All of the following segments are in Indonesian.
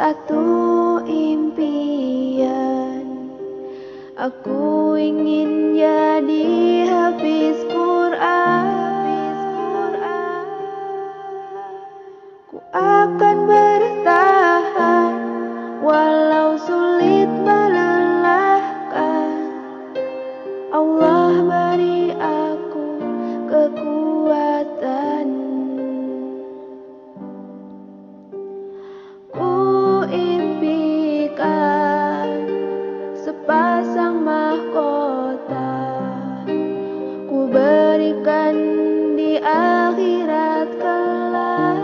satu impian. Aku ingin jadi hafiz Quran. Ku akan bertahan walau sulit melelahkan. Allah beri aku kekuatan. Ku impikan sepasang mahkota, ku berikan di akhirat kelak,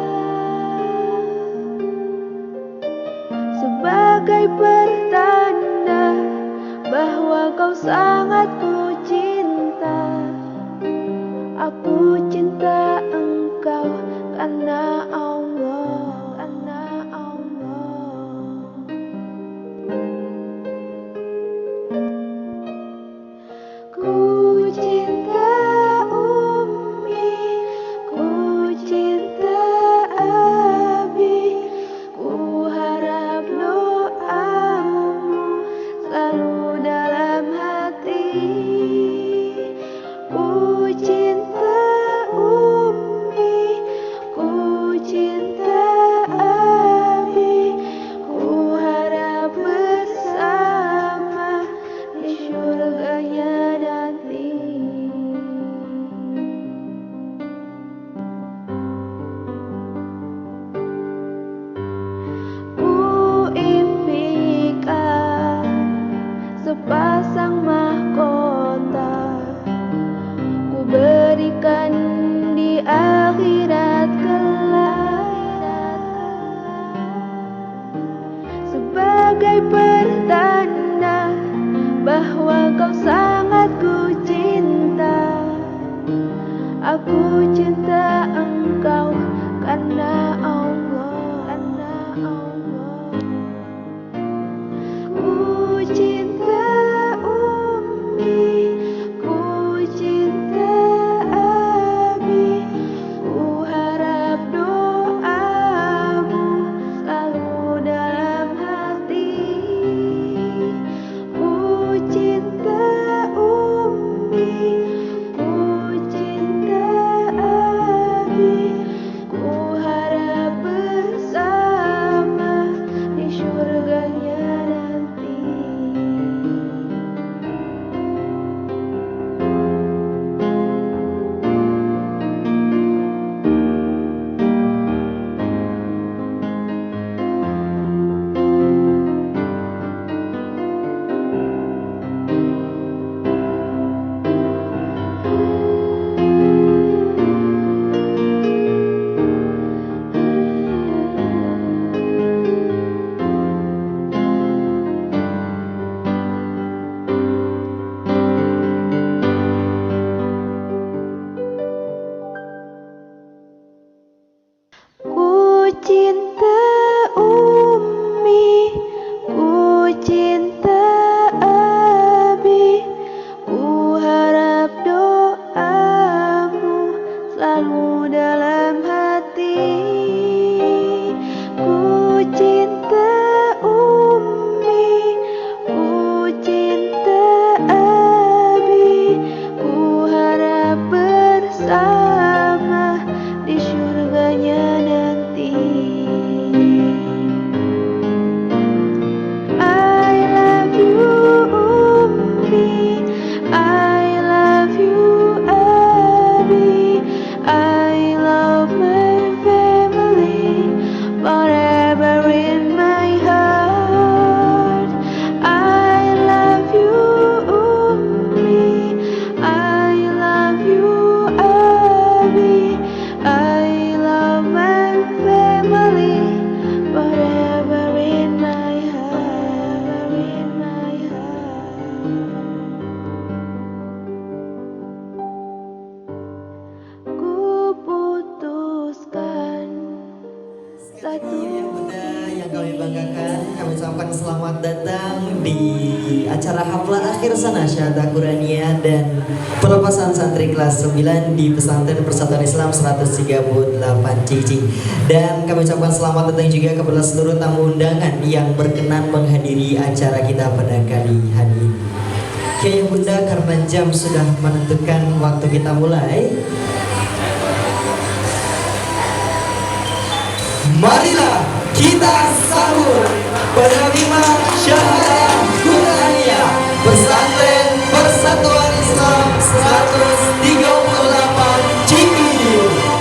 sebagai pertanda bahwa kau sangat ku cinta. Aku cinta engkau karena Allah, karena Allah. Ku cinta Ummi, ku cinta Abi, ku harap doamu selalu dalam hati. Ku cinta Ummi, ku cinta selamat datang di acara haflah akhir sana Syahadah Quraniyah dan pelepasan santri kelas 9 di Pesantren Persatuan Islam 138 Cikijing. Dan kami ucapkan selamat datang juga kepada seluruh tamu undangan yang berkenan menghadiri acara kita pada kali hari ini. Kiai Bunda, karena jam sudah menentukan waktu kita mulai, marilah kita sambut penerima Syahadah Quraniyah Pesantren Persatuan Islam 138 Cikijing.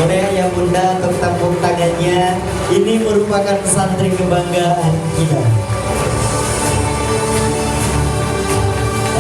Ayah Bunda untuk tepuk tangannya. Ini merupakan santri kebanggaan kita.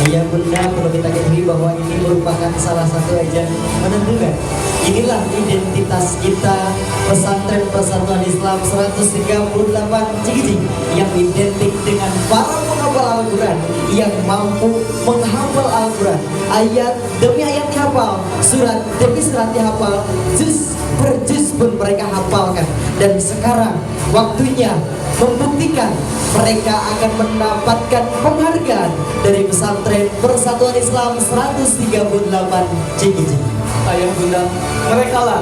Ayah Bunda, perlu kita ketahui bahwa ini merupakan salah satu ajang menentukan inilah identitas kita, Pesantren Persatuan Islam 138 Cikijing, yang identik dengan para penghafal Al-Quran yang mampu menghafal Al-Quran ayat demi ayat dihafal, surat demi surat dihafal, juz per juz pun mereka hafalkan. Dan sekarang waktunya membuktikan mereka akan mendapatkan penghargaan dari Pesantren Persatuan Islam 138 Cikijing. Ayah Bunda, mereka lah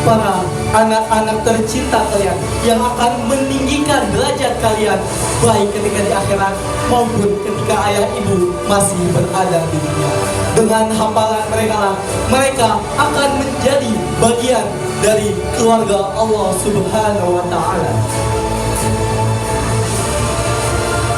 para anak-anak tercinta kalian yang akan meninggikan derajat kalian baik ketika di akhirat maupun ketika ayah ibu masih berada di dunia. Dengan hafalan mereka lah mereka akan menjadi bagian dari keluarga Allah Subhanahu wa Ta'ala.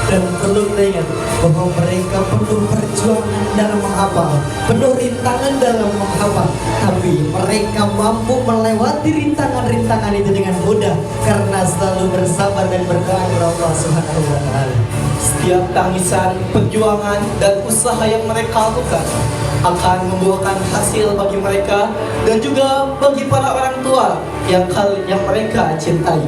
Dan perlu kita ingat bahwa mereka penuh perjuangan dalam menghafal, penuh rintangan dalam menghafal, tapi mereka mampu melewati rintangan-rintangan itu dengan mudah karena selalu bersabar dan berdoa kepada Allah Subhanahu wa Ta'ala. Setiap tangisan, perjuangan, dan usaha yang mereka lakukan akan membuahkan hasil bagi mereka dan juga bagi para orang tua yang mereka cintai.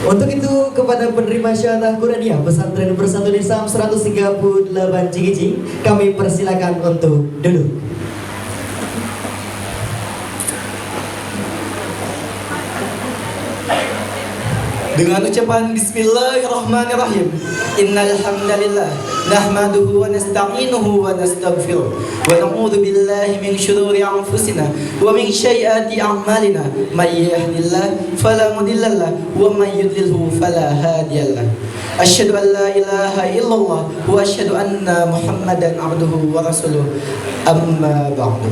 Untuk itu kepada penerima Syahadah Quraniyah Pesantren Persatuan Islam 138 Cikijing, kami persilakan untuk duduk. Dengan ucapan Bismillahirrahmanirrahim. Innal hamdalillah nahmaduhu wa nasta'inuhu wa nastaghfiruh wa na'udzu billahi min shururi anfusina wa min sayyiati a'malina. May yahdihillahu fala mudilla lahu wa may yudlilhu fala hadiya lahu. Asyhadu an la ilaha illallah wa asyhadu anna Muhammadan abduhu wa rasuluh. Amma ba'du.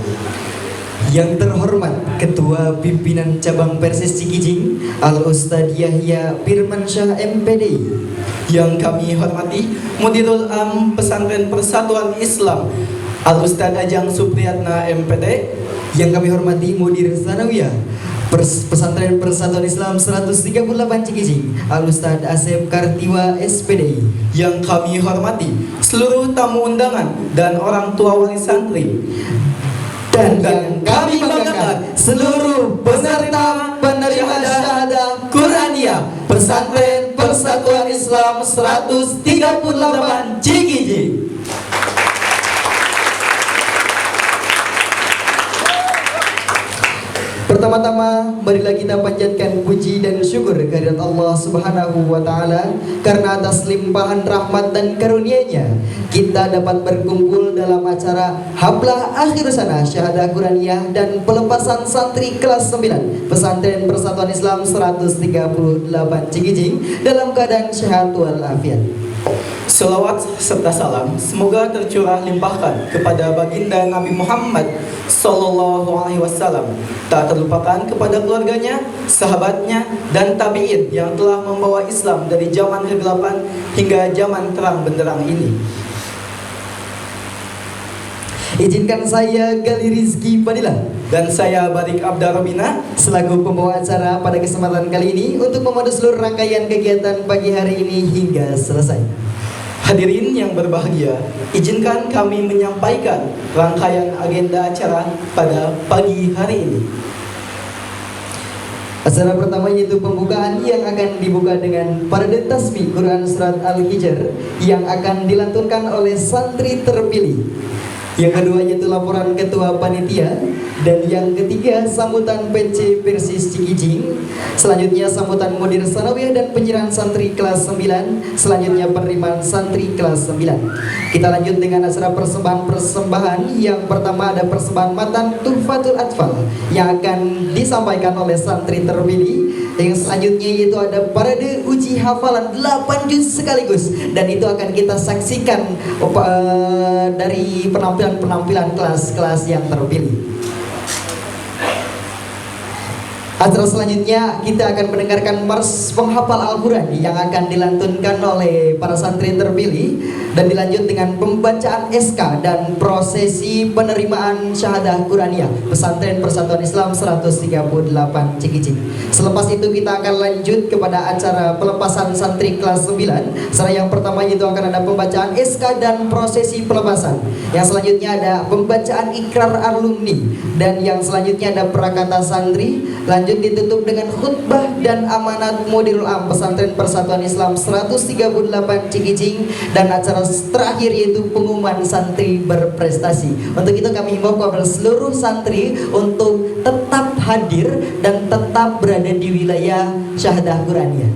Yang terhormat Ketua Pimpinan Cabang Persis Cikijing Al-Ustadz Yahya Firmansyah MPD. Yang kami hormati Mudirul Am Pesantren Persatuan Islam Al-Ustadz Ajang Supriyatna MPD. Yang kami hormati Mudir Sanawiyah Pesantren Persatuan Islam 138 Cikijing Al-Ustadz Asep Kartiwa SPD. Yang kami hormati seluruh tamu undangan dan orang tua wali santri. Dan yang kami banggakan seluruh peserta penerima Syahadah Quraniyah Pesantren Persatuan Islam 138 Cikijing. Pertama-tama, marilah kita panjatkan puji dan syukur kehadirat Allah Subhanahu wa Ta'ala, karena atas limpahan rahmat dan karunia-Nya kita dapat berkumpul dalam acara Haflah Akhir Sana Syahadah Quraniyah dan pelepasan santri kelas 9 Pesantren Persatuan Islam 138 Cikijing dalam keadaan sehat walafiat. Selawat serta salam semoga tercurah limpahkan kepada baginda Nabi Muhammad Sallallahu Alaihi Wasallam, tak terlupakan kepada keluarganya, sahabatnya, dan tabi'in yang telah membawa Islam dari zaman kegelapan hingga zaman terang benderang ini. Izinkan saya Gali Rizky Fadilah Dan saya Barik Abdarobina selaku pembawa acara pada kesempatan kali ini untuk memandu seluruh rangkaian kegiatan pagi hari ini hingga selesai. Hadirin yang berbahagia, izinkan kami menyampaikan rangkaian agenda acara pada pagi hari ini. Acara pertama yaitu pembukaan yang akan dibuka dengan parade tasbih Quran Surat Al-Hijr yang akan dilantunkan oleh santri terpilih. Yang kedua yaitu laporan ketua panitia. Dan yang ketiga sambutan PC Persis Cikijing. Selanjutnya sambutan mudir sanawiyah dan penyerahan santri kelas 9. Selanjutnya penerimaan santri kelas 9. Kita lanjut dengan acara persembahan. Yang pertama ada persembahan matan Tuhfatul Atfal yang akan disampaikan oleh santri terpilih. Yang selanjutnya yaitu ada parade uji hafalan 8 juz sekaligus, dan itu akan kita saksikan dari penampilan kelas-kelas yang terpilih. Acara selanjutnya kita akan mendengarkan mars penghafal Al-Quran yang akan dilantunkan oleh para santri terpilih, dan dilanjut dengan pembacaan SK dan prosesi penerimaan syahadah Quraniyah Pesantren Persatuan Islam 138 Cikijing. Selepas itu kita akan lanjut kepada acara pelepasan santri kelas 9. Secara yang pertama itu akan ada pembacaan SK dan prosesi pelepasan. Yang selanjutnya ada pembacaan ikrar alumni, dan yang selanjutnya ada prakata santri. Lanjut ditutup dengan khutbah dan amanat Mudirul Am Pesantren Persatuan Islam 138 Cikijing, dan acara terakhir yaitu pengumuman santri berprestasi. Untuk itu kami himbau kepada seluruh santri untuk tetap hadir dan tetap berada di wilayah syahadah Quraniyah.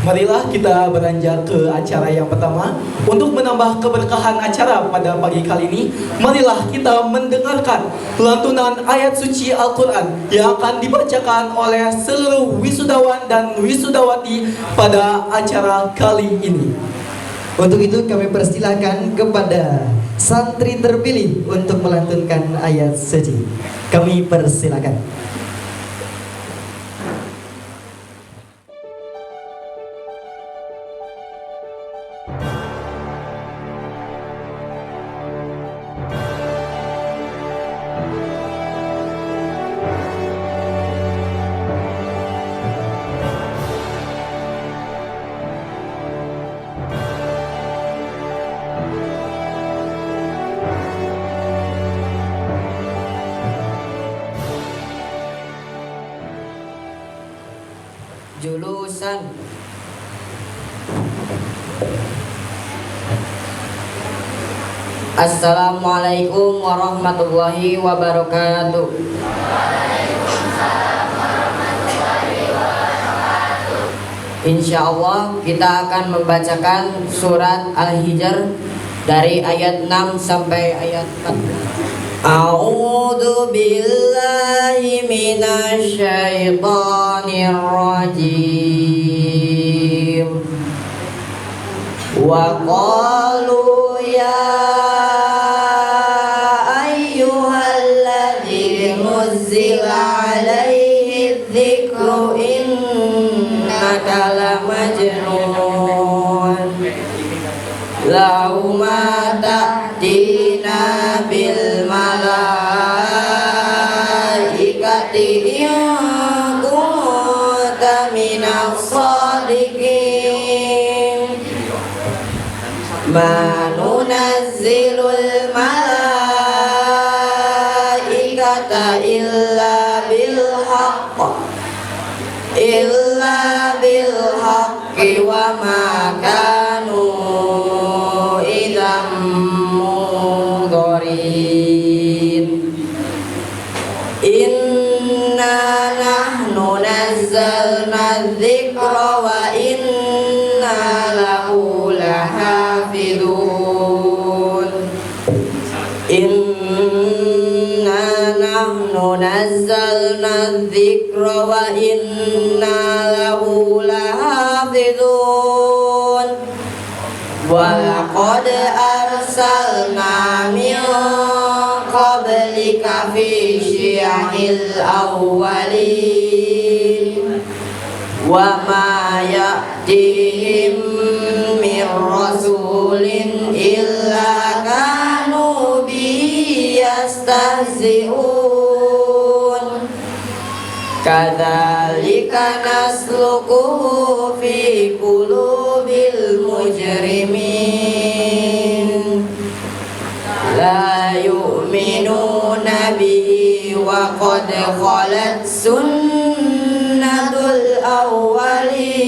Marilah kita beranjak ke acara yang pertama. Untuk menambah keberkahan acara pada pagi kali ini, marilah kita mendengarkan lantunan ayat suci Al-Quran yang akan dibacakan oleh seluruh wisudawan dan wisudawati pada acara kali ini. Untuk itu kami persilahkan kepada santri terpilih untuk melantunkan ayat suci. Kami persilahkan. Julusan Assalamualaikum warahmatullahi wabarakatuh. Insya Allah kita akan membacakan surat Al-Hijr dari ayat 6 sampai ayat 14. A'udzu billahi minasy syaithanir rajim. Wa qalu ya ayyuhalladzi nuzzila 'alaihi dzikru innaka lamajnun. Lau ma ta'tina bil malaikati in kunta minas shadiqin. Ma nunazzilul malaikata illa bil haqqi wa ma kanu idzam mudharin. dzikra wa inna lahu lahafidun. Inna nahnu nazzalna dzikra wa inna lahu lahafidun. Wa laqad arsalna min qablika fi syi'il awwalin wa ma ya'tihim min rasulin illa kanu bihi yastahzi'un. Kadzalika nasluquhu fi qulubil mujrimin. La yu'minuna bihi wa qad khalat sunnatul awwalin.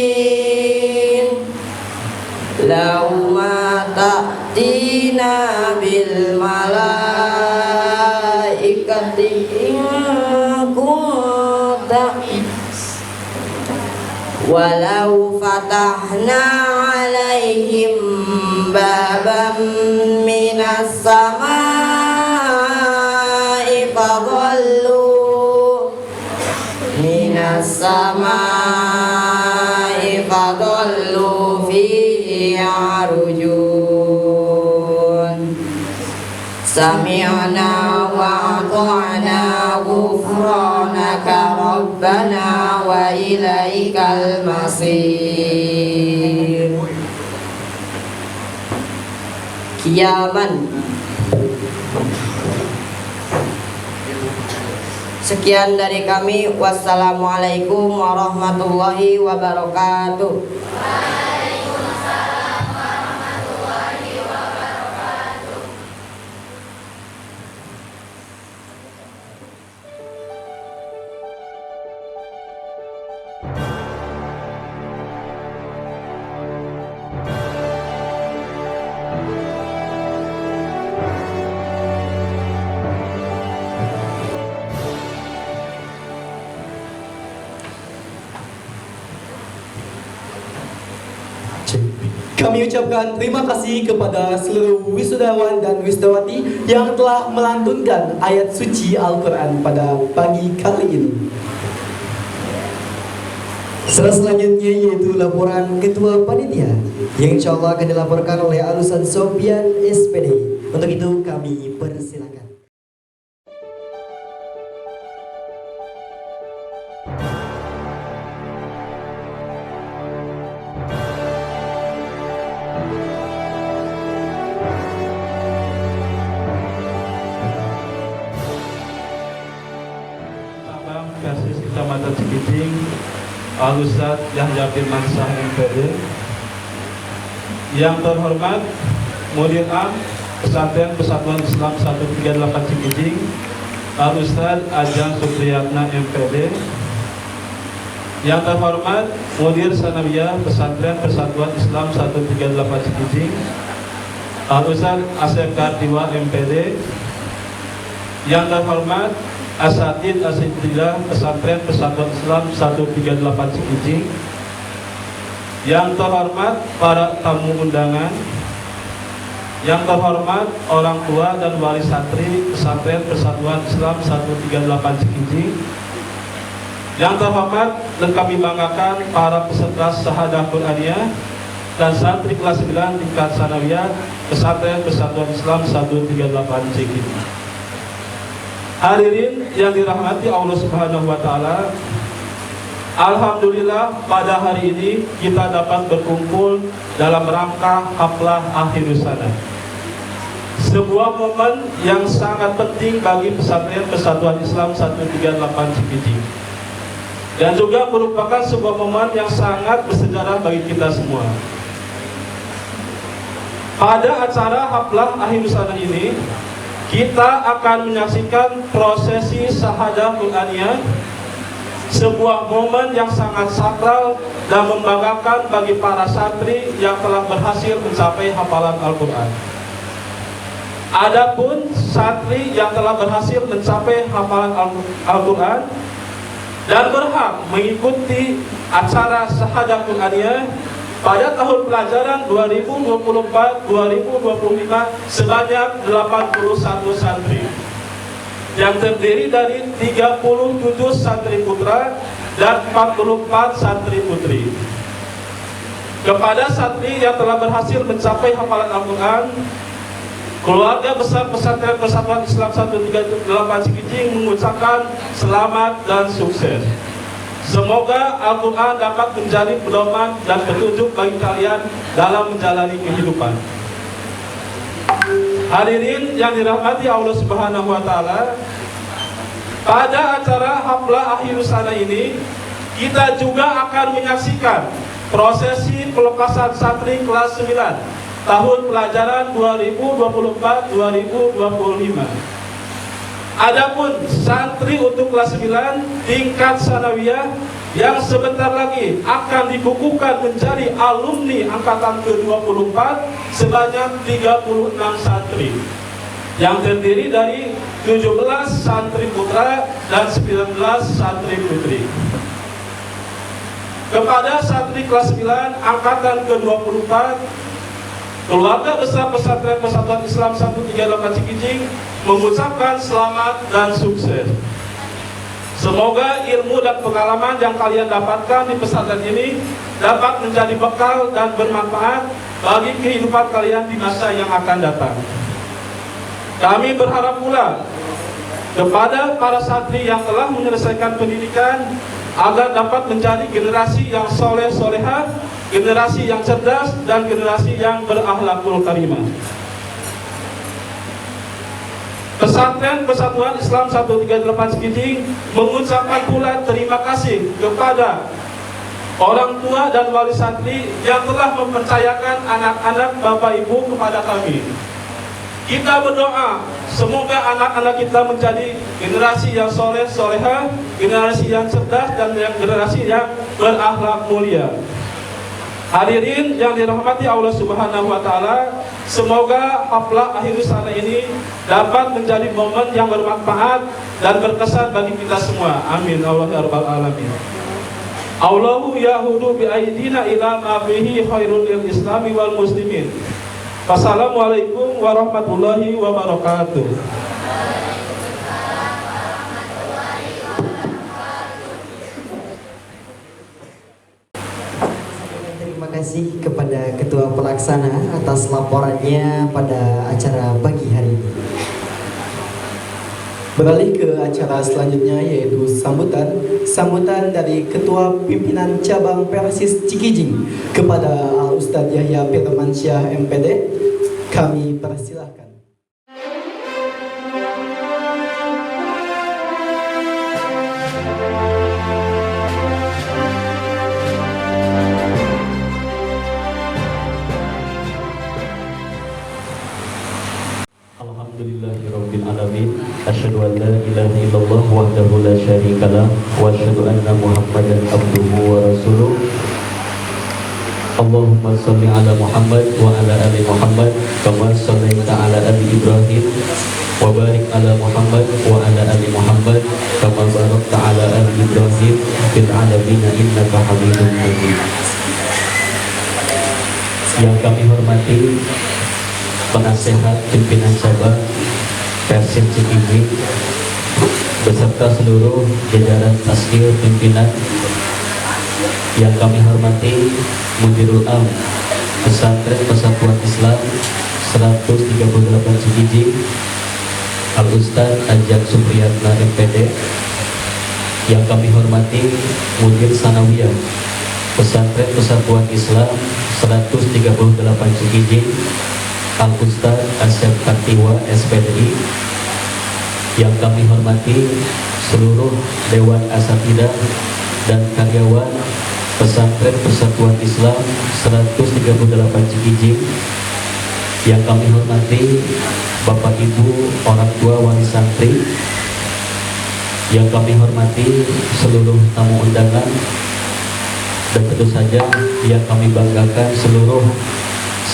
Law ma ta'tina bil malaikati in kunta walau fatahna alaihim baban minas samai fadallu fihi arujun. Sami'na wa ata'na ghufranaka rabbana wa ilaikal masir. Kiaman. Sekian dari kami. Wassalamualaikum warahmatullahi wabarakatuh. Kami ucapkan terima kasih kepada seluruh wisudawan dan wisudawati yang telah melantunkan ayat suci Al-Quran pada pagi kali ini. Selanjutnya yaitu laporan Ketua Panitia yang insya Allah akan dilaporkan oleh Alusan Sofian SPD. Untuk itu kami persilakan. Kasis Kecamatan Cikijing, Al-Ustadz Yahya Firman Shah MPD. Yang terhormat Mudir Am Pesantren Persatuan Islam 138 Cikijing, Al-Ustadz Ajang Supriyatna MPD. Yang terhormat Mudir Sanawiyah Pesantren Persatuan Islam 138 Cikijing, Al-Ustadz Asep Kartiwa MPD. Yang terhormat Asatid Asitidillah Pesantren Persatuan Islam 138 Cikijing. Yang terhormat para tamu undangan. Yang terhormat orang tua dan wali santri Pesantren Persatuan Islam 138 Cikijing. Yang terhormat dan kami banggakan para peserta Syahadah Quraniyah dan santri kelas 9 tingkat sanawiyah Pesantren Persatuan Islam 138 Cikijing. Hadirin yang dirahmati Allah Subhanahu wa taala, alhamdulillah pada hari ini kita dapat berkumpul dalam rangka haflah akhirus sana. Sebuah momen yang sangat penting bagi Pesantren Persatuan Islam 138 Cikijing. Dan juga merupakan sebuah momen yang sangat bersejarah bagi kita semua. Pada acara haflah akhirus sana ini, kita akan menyaksikan prosesi Syahadah Quraniyah, sebuah momen yang sangat sakral dan membanggakan bagi para santri yang telah berhasil mencapai hafalan Al-Quran. Adapun santri yang telah berhasil mencapai hafalan Al-Quran, dan berhak mengikuti acara Syahadat Qur'aniyah pada tahun pelajaran 2024-2025 sebanyak 81 santri yang terdiri dari 37 santri putra dan 44 santri putri. Kepada santri yang telah berhasil mencapai hafalan Al-Quran, keluarga besar Pesantren Persatuan Islam 138 Cikijing mengucapkan selamat dan sukses. Semoga Al-Quran dapat menjadi pedoman dan petunjuk bagi kalian dalam menjalani kehidupan. Hadirin yang dirahmati Allah Subhanahu wa Ta'ala, pada acara Haflah Akhirus Sana ini kita juga akan menyaksikan prosesi pelepasan santri kelas 9 tahun pelajaran 2024-2025. Adapun santri untuk kelas 9 tingkat sanawiyah yang sebentar lagi akan dikukuhkan menjadi alumni angkatan ke-24 sebanyak 36 santri yang terdiri dari 17 santri putra dan 19 santri putri. Kepada santri kelas 9 angkatan ke-24, keluarga besar Pesantren Persatuan Islam 138 Cikijing mengucapkan selamat dan sukses. Semoga ilmu dan pengalaman yang kalian dapatkan di pesantren ini dapat menjadi bekal dan bermanfaat bagi kehidupan kalian di masa yang akan datang. Kami berharap pula kepada para santri yang telah menyelesaikan pendidikan agar dapat menjadi generasi yang soleh-solehah, generasi yang cerdas, dan generasi yang berakhlakul karimah. Pesantren Persatuan Islam 138 Cikijing mengucapkan pula terima kasih kepada orang tua dan wali santri yang telah mempercayakan anak-anak Bapak Ibu kepada kami. Kita berdoa semoga anak-anak kita menjadi generasi yang soleh solehah, generasi yang cerdas, dan generasi yang berakhlak mulia. Hadirin yang dirahmati Allah Subhanahu wa Ta'ala, semoga haflah akhirus sana ini dapat menjadi momen yang bermanfaat dan berkesan bagi kita semua. Amin. Allah ya rabbal alamin. Allahu yahudu bi aidina ila ma fihi khairul lil islami wal muslimin. Wassalamualaikum warahmatullahi wabarakatuh. Terima kasih kepada Ketua Pelaksana atas laporannya pada acara pagi hari ini. Beralih ke acara selanjutnya yaitu sambutan dari Ketua Pimpinan Cabang Persis Cikijing kepada Al-Ustadz Yahya Firmansyah MPD. Kami persilahkan. Alhamdulillahirabbil alamin. Asyhadu an la ilaha illallah wahdahu la syarikalah wa asyhadu anna Muhammadan abduhu wa rasuluh. Allahumma shalli ala Muhammad wa ala ali Muhammad kama shallaita ala ali Ibrahim wa barik ala Muhammad wa ala ali Muhammad kama barakta ala ali Ibrahim fil alamin innaka Hamidum Majid. Yang kami hormati penasehat pimpinan cabang Persis Cikijing beserta seluruh jajaran taskil pimpinan, yang kami hormati Mudirul Am Pesantren Persatuan Islam 138 Cikijing Al-Ustadz Ajak Supriyatna MPD, yang kami hormati Mudir Sanawiyah Pesantren Persatuan Islam 138 Cikijing Al-Ustadz Asyaf Kartiwa SPDI, yang kami hormati seluruh Dewan Asatidah dan karyawan Pesantren Persatuan Islam 138 Cikijing, yang kami hormati Bapak Ibu orang tua wali santri, yang kami hormati seluruh tamu undangan, dan tentu saja yang kami banggakan seluruh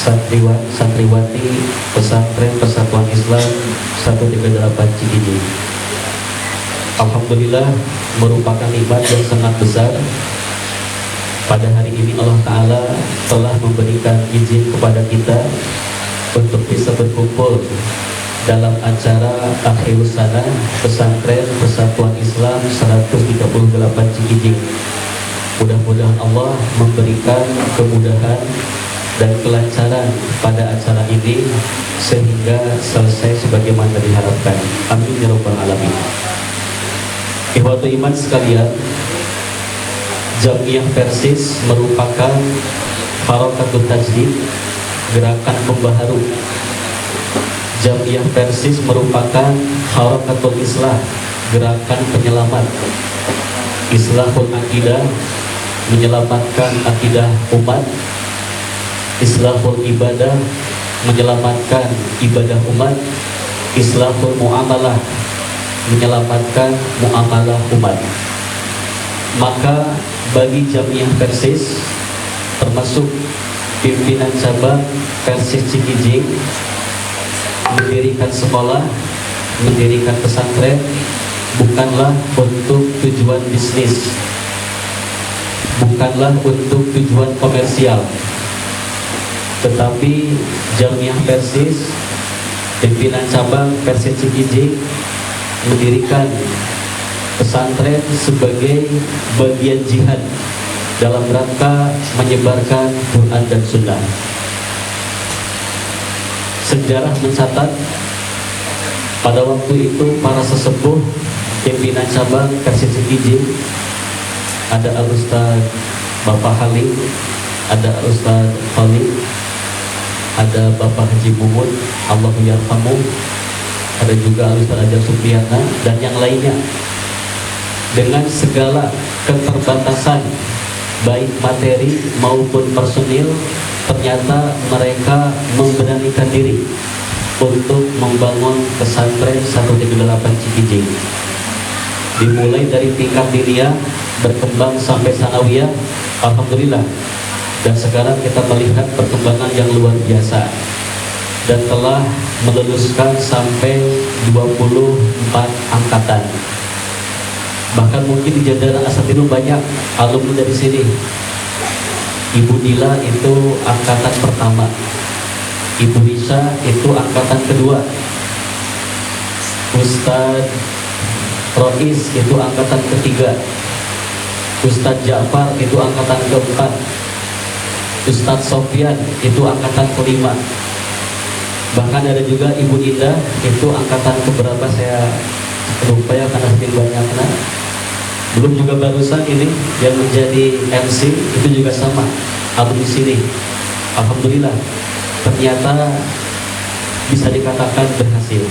santriwati Pesantren Persatuan Islam 138 Cikijing. Alhamdulillah merupakan nikmat yang sangat besar. Pada hari ini Allah Ta'ala telah memberikan izin kepada kita untuk bisa berkumpul dalam acara Akhirus Sana Pesantren Persatuan Islam 138 Cikijing. Mudah-mudahan Allah memberikan kemudahan dan kelancaran pada acara ini sehingga selesai sebagaimana diharapkan. Amin ya rabbal alamin. Ikhwatul iman sekalian, Jamiah Persis merupakan Harakatul Tajdid, gerakan pembaharu. Jamiah Persis merupakan Harakatul Islah, gerakan penyelamat. Islahul Akidah, menyelamatkan akidah umat. Islahul Ibadah, menyelamatkan ibadah umat. Islahul Muamalah, menyelamatkan muamalah umat. Maka bagi Jamiah Persis, termasuk pimpinan cabang Persis Cikijing, mendirikan sekolah, mendirikan pesantren bukanlah untuk tujuan bisnis, bukanlah untuk tujuan komersial, tetapi Jamiah Persis, pimpinan cabang Persis Cikijing mendirikan pesantren sebagai bagian jihad dalam rangka menyebarkan Quran dan Sunnah. Sejarah mencatat pada waktu itu para sesepuh pimpinan cabang Persis Cikijing, ada Al-Ustaz Bapak Halim, ada Ustaz Khalid, ada Bapak Haji Mumut, Allahu yarhamu, ada juga Ustaz Ajar Supriyana dan yang lainnya. Dengan segala keterbatasan baik materi maupun personil, ternyata mereka memberanikan diri untuk membangun pesantren 138 Cikijing. Dimulai dari tingkat diniyah, berkembang sampai sanawiyah, alhamdulillah. Dan sekarang kita melihat perkembangan yang luar biasa dan telah meluluskan sampai 24 angkatan. Bahkan mungkin di jajaran Asatidul banyak alumni dari sini. Ibu Dila itu angkatan pertama, Ibu Risa itu angkatan kedua, Ustadz Rois itu angkatan ketiga, Ustadz Ja'far itu angkatan keempat, Ustadz Sofyan itu angkatan kelima. Bahkan ada juga Ibu Indah itu angkatan keberapa saya lupa ya karena saking banyaknya. Belum juga barusan ini yang menjadi MC itu juga sama alumni sini. Alhamdulillah ternyata bisa dikatakan berhasil.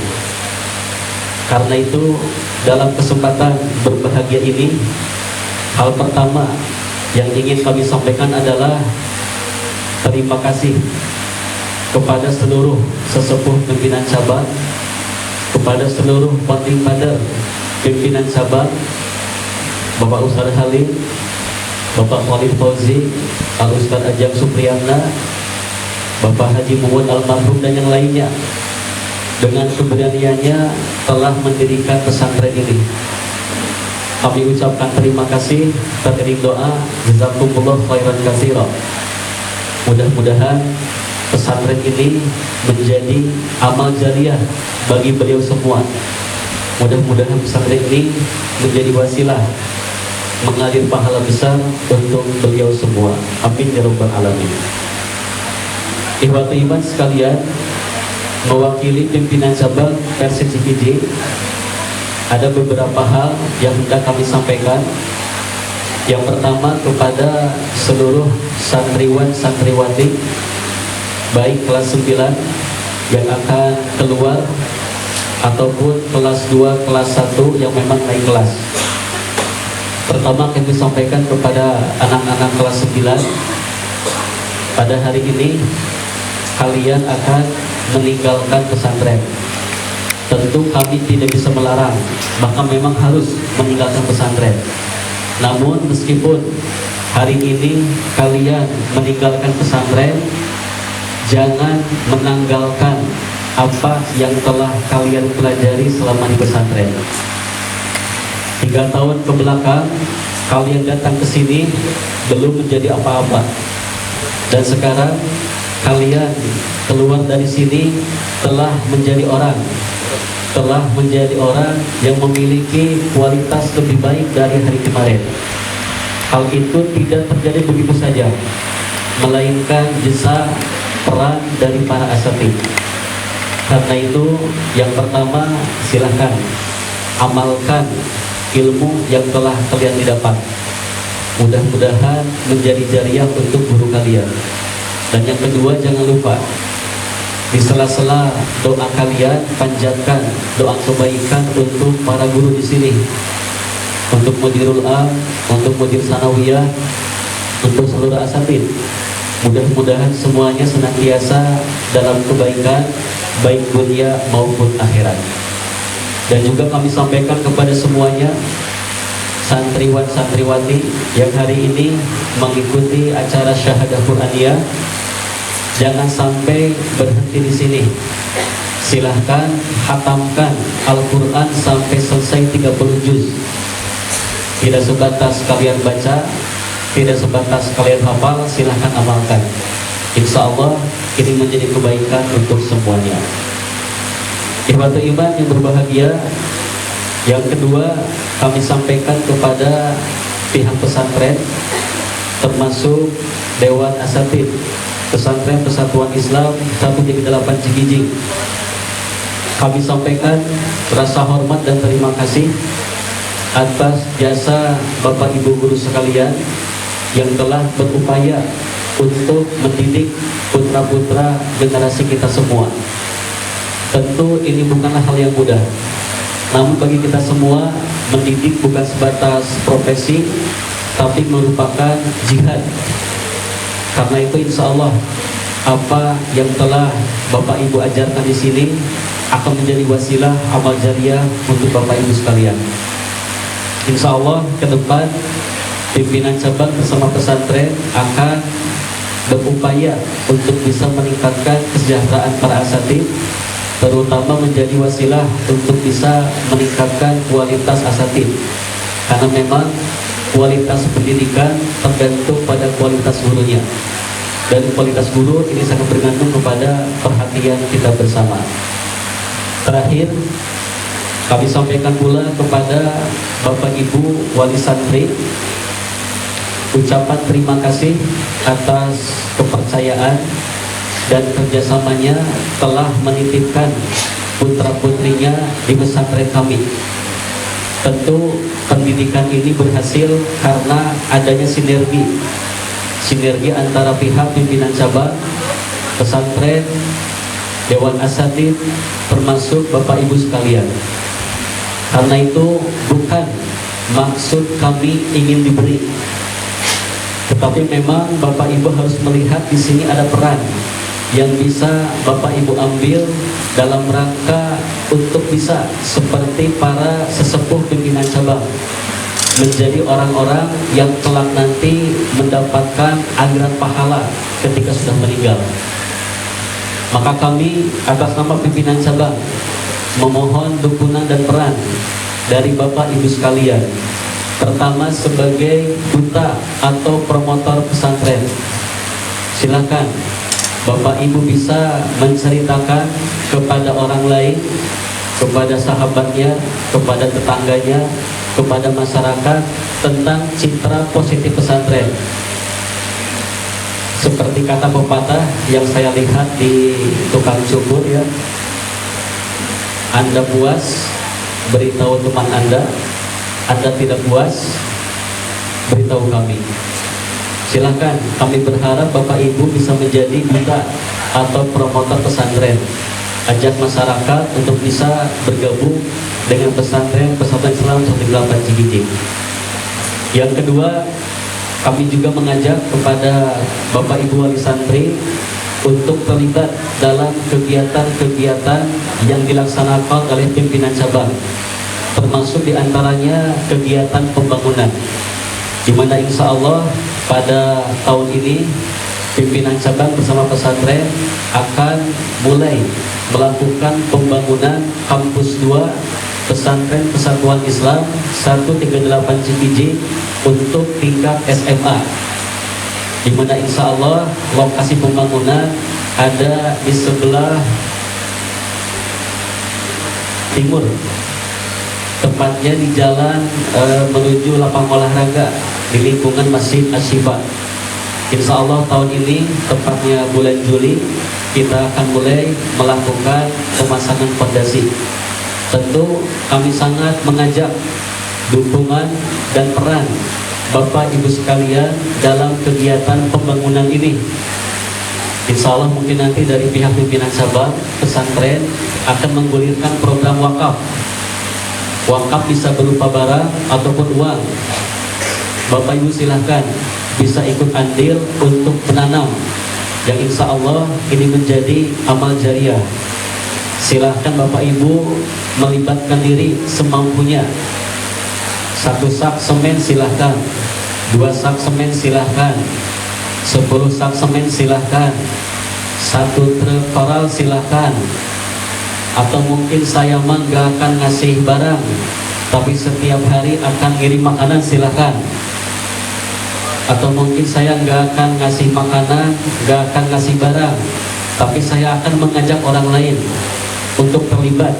Karena itu dalam kesempatan berbahagia ini, hal pertama yang ingin kami sampaikan adalah terima kasih kepada seluruh sesepuh pimpinan cabang, kepada seluruh founding father pimpinan cabang, Bapak Ustaz Halim, Bapak Khalid Fauzi, Al Ustaz Ajang Supriyana, Bapak Haji Muhammad Almarhum dan yang lainnya, dengan keberaniannya telah mendirikan pesantren ini. Kami ucapkan terima kasih, teriring doa, jazakumullah khairan katsira. Mudah-mudahan pesantren ini menjadi amal jariah bagi beliau semua. Mudah-mudahan pesantren ini menjadi wasilah mengalir pahala besar untuk beliau semua. Amin ya rabbal alamin. Ikhwatul iman sekalian, mewakili pimpinan cabang Persis Cikijing, ada beberapa hal yang hendak kami sampaikan. Yang pertama kepada seluruh santriwan santriwati baik kelas 9 yang akan keluar ataupun kelas 2, kelas 1 yang memang naik kelas. Pertama kami sampaikan kepada anak-anak kelas 9, pada hari ini kalian akan meninggalkan pesantren. Tentu kami tidak bisa melarang, maka memang harus meninggalkan pesantren. Namun meskipun hari ini kalian meninggalkan pesantren, jangan menanggalkan apa yang telah kalian pelajari selama di pesantren. 3 tahun ke belakang kalian datang ke sini belum menjadi apa-apa, dan sekarang kalian keluar dari sini telah menjadi orang yang memiliki kualitas lebih baik dari hari kemarin. Hal itu tidak terjadi begitu saja, melainkan jasa peran dari para asatidz. Karena itu, yang pertama, silahkan amalkan ilmu yang telah kalian didapat. Mudah-mudahan menjadi jariah untuk guru kalian. Dan yang kedua, jangan lupa di sela-sela doa kalian panjatkan doa kebaikan untuk para guru di sini, untuk mudirul am, untuk mudir sanawiyah, untuk seluruh asatidz. Mudah-mudahan semuanya senantiasa dalam kebaikan, baik dunia maupun akhirat. Dan juga kami sampaikan kepada semuanya, santriwan santriwati yang hari ini mengikuti acara syahadah Quraniyah, jangan sampai berhenti di sini. Silahkan hatamkan Al-Quran sampai selesai 30 juz. Tidak sebatas kalian baca, tidak sebatas kalian hafal, silahkan amalkan. Insya Allah ini menjadi kebaikan untuk semuanya. Ikhwatul iman yang berbahagia, yang kedua kami sampaikan kepada pihak pesantren, termasuk Dewan Asatidz Pesantren Persatuan Islam 138 Cikijing. Kami sampaikan rasa hormat dan terima kasih atas jasa Bapak Ibu guru sekalian yang telah berupaya untuk mendidik putra-putra generasi kita semua. Tentu ini bukanlah hal yang mudah, namun bagi kita semua, mendidik bukan sebatas profesi, tapi merupakan jihad. Karena itu insya Allah apa yang telah Bapak Ibu ajarkan di sini akan menjadi wasilah amal jariah untuk Bapak Ibu sekalian. Insya Allah ke depan pimpinan cabang bersama pesantren akan berupaya untuk bisa meningkatkan kesejahteraan para asatidz, terutama menjadi wasilah untuk bisa meningkatkan kualitas asatidz. Karena memang kualitas pendidikan tergantung pada kualitas gurunya, dan kualitas guru ini sangat bergantung kepada perhatian kita bersama. Terakhir, kami sampaikan pula kepada Bapak Ibu wali santri ucapan terima kasih atas kepercayaan dan kerjasamanya telah menitipkan putra-putrinya di pesantren kami. Tentu pendidikan ini berhasil karena adanya sinergi antara pihak pimpinan cabang, pesantren, Dewan Asatidz, termasuk Bapak Ibu sekalian. Karena itu bukan maksud kami ingin diberi, tetapi memang Bapak Ibu harus melihat di sini ada peran yang bisa Bapak Ibu ambil dalam rangka untuk bisa seperti para sesepuh pimpinan cabang, menjadi orang-orang yang kelak nanti mendapatkan aliran pahala ketika sudah meninggal. Maka kami atas nama pimpinan cabang memohon dukungan dan peran dari Bapak Ibu sekalian. Pertama, sebagai duta atau promotor pesantren, silakan Bapak Ibu bisa menceritakan kepada orang lain, kepada sahabatnya, kepada tetangganya, kepada masyarakat tentang citra positif pesantren. Seperti kata pepatah yang saya lihat di tukang cukur ya, Anda puas, beritahu teman Anda tidak puas, beritahu kami. Silahkan, kami berharap Bapak Ibu bisa menjadi duta atau promotor pesantren. Ajak masyarakat untuk bisa bergabung dengan pesantren Persatuan Islam 138 Cikijing. Yang kedua, kami juga mengajak kepada Bapak Ibu wali santri untuk terlibat dalam kegiatan-kegiatan yang dilaksanakan oleh pimpinan cabang, termasuk diantaranya kegiatan pembangunan, di mana insya Allah pada tahun ini pimpinan cabang bersama pesantren akan mulai melakukan pembangunan kampus 2 Pesantren Persatuan Islam 138 Cikijing untuk tingkat SMA, di mana insya Allah lokasi pembangunan ada di sebelah timur, tepatnya di jalan menuju lapang olahraga di lingkungan Masjid Asy-Syifa. Insya Allah tahun ini tepatnya bulan Juli kita akan mulai melakukan pemasangan fondasi. Tentu kami sangat mengajak dukungan dan peran Bapak Ibu sekalian dalam kegiatan pembangunan ini. Insya Allah mungkin nanti dari pihak pimpinan cabang pesantren akan menggulirkan program wakaf. Wakaf bisa berupa barang ataupun uang. Bapak Ibu silahkan bisa ikut andil untuk menanam, yang insya Allah ini menjadi amal jariah. Silahkan Bapak Ibu melibatkan diri semampunya. 1 sak semen silahkan, 2 sak semen silahkan, 10 sak semen silahkan, 1 truk koral silahkan. Atau mungkin saya mah gak akan ngasih barang, tapi setiap hari akan ngirim makanan silahkan. Atau mungkin saya gak akan ngasih makanan, gak akan ngasih barang, tapi saya akan mengajak orang lain untuk terlibat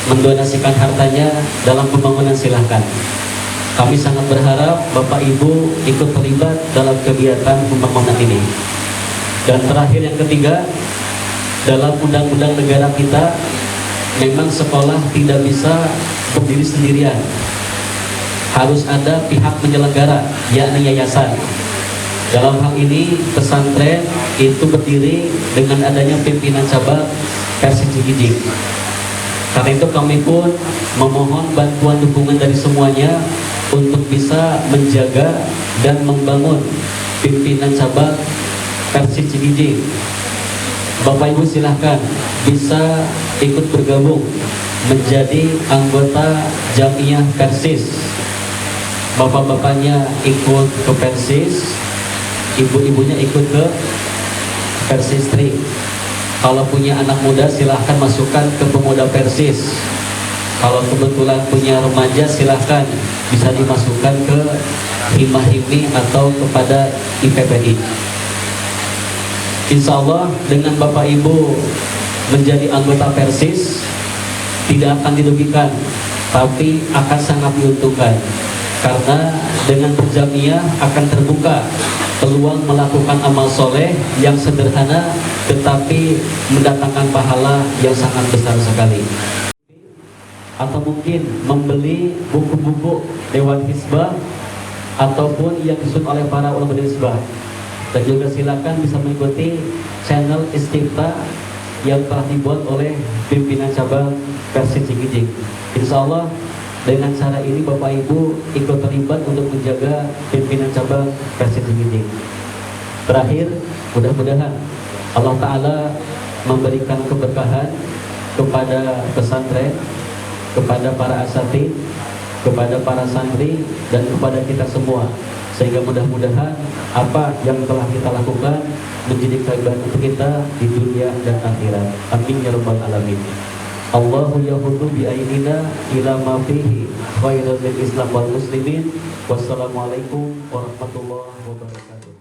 mendonasikan hartanya dalam pembangunan, silahkan. Kami sangat berharap Bapak Ibu ikut terlibat dalam kegiatan pembangunan ini. Dan terakhir yang ketiga, dalam undang-undang negara kita memang sekolah tidak bisa berdiri sendirian, harus ada pihak penyelenggara, yakni yayasan. Dalam hal ini pesantren itu berdiri dengan adanya pimpinan cabang Persib Cikijing. Karena itu kami pun memohon bantuan dukungan dari semuanya untuk bisa menjaga dan membangun pimpinan cabang Persib Cikijing. Bapak Ibu silahkan bisa ikut bergabung menjadi anggota Jamiah Persis. Bapak-bapaknya ikut ke Persis, ibu-ibunya ikut ke Persis Tri. Kalau punya anak muda silahkan masukkan ke pemuda Persis. Kalau kebetulan punya remaja silahkan bisa dimasukkan ke hima-himi atau kepada IPPI. Insya Allah dengan Bapak Ibu menjadi anggota Persis tidak akan dirugikan, tapi akan sangat diuntungkan. Karena dengan berjamiah akan terbuka peluang melakukan amal soleh yang sederhana tetapi mendatangkan pahala yang sangat besar sekali. Atau mungkin membeli buku-buku Dewan Hizbah ataupun yang disusun oleh para ulama Hizbah. Dan juga silakan bisa mengikuti channel Istifta yang telah dibuat oleh pimpinan cabang Persib Cikijing. Insya Allah dengan cara ini Bapak Ibu ikut terlibat untuk menjaga pimpinan cabang Persib Cikijing. Terakhir, mudah-mudahan Allah Ta'ala memberikan keberkahan kepada pesantren, kepada para asatidz, kepada para santri, dan kepada kita semua, sehingga mudah-mudahan apa yang telah kita lakukan menjadi kebaikan untuk kita di dunia dan akhirat. Amin ya rabbal alamin. Allahu yahudu bi ainina ila ma fihi khairul lil Islam wal muslimin. Wassalamualaikum warahmatullahi wabarakatuh.